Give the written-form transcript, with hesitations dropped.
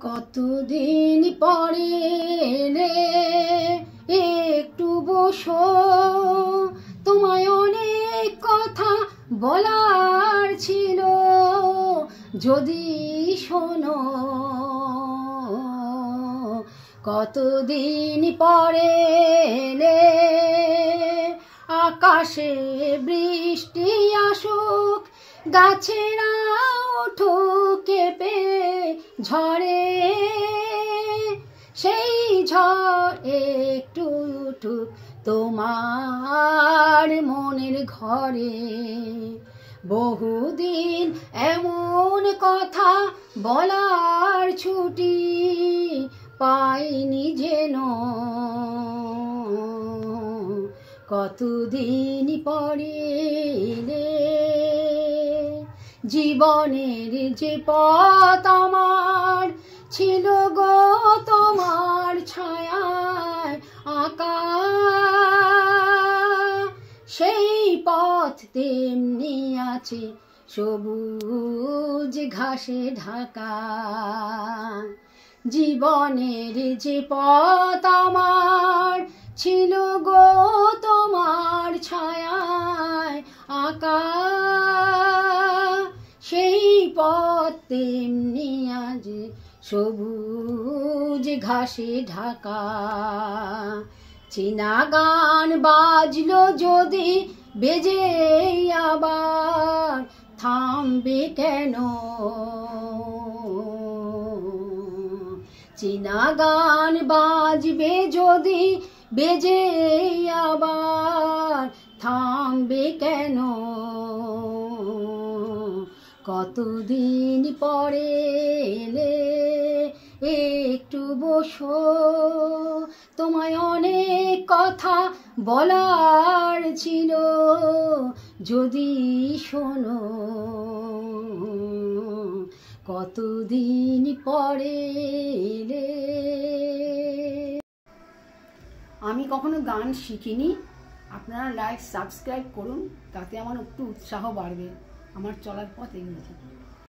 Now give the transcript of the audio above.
কতদিন পরে রে একটু বসো, তোমায় অনেক কথা বলার ছিল, যদি শোনো। কতদিন পরে রে আকাশে বৃষ্টি আসুক, গাছেরা উঠুক কেঁপে ঝড়ে, সেই ঝড় একটু উঠুক তোমার মনের ঘরে। বহুদিন এমন কথা বলার ছুটি পাইনি যেন, কতদিন পরে রে। জীবনের যে পথ আমার ছিল গো তোমার ছায়ায় আঁকা, সেই পথ তেমনি আছে সবুজ ঘাসে ঢাকা। জীবনের যে পথ আমার ছিল গো তোমার ছায়ায় আঁকা, সেই পথ তেমনি আজ সবুজ ঘাসে ঢাকা। চেনা গান বাজলো যদি বেজে আবার থামবে কেন, চেনা গান বাজবে যদি বেজে আবার থামবে কেন। কতদিন পরে এলে একটু বসো, তোমায় অনেক কথা বলার ছিল, যদি শোনো। কতদিন পরে এলে। আমি কখনো গান শিখিনি, আপনারা লাইক সাবস্ক্রাইব করুন, তাতে আমার একটু উৎসাহ বাড়বে আমার চলার পথ এগিয়ে যাবে।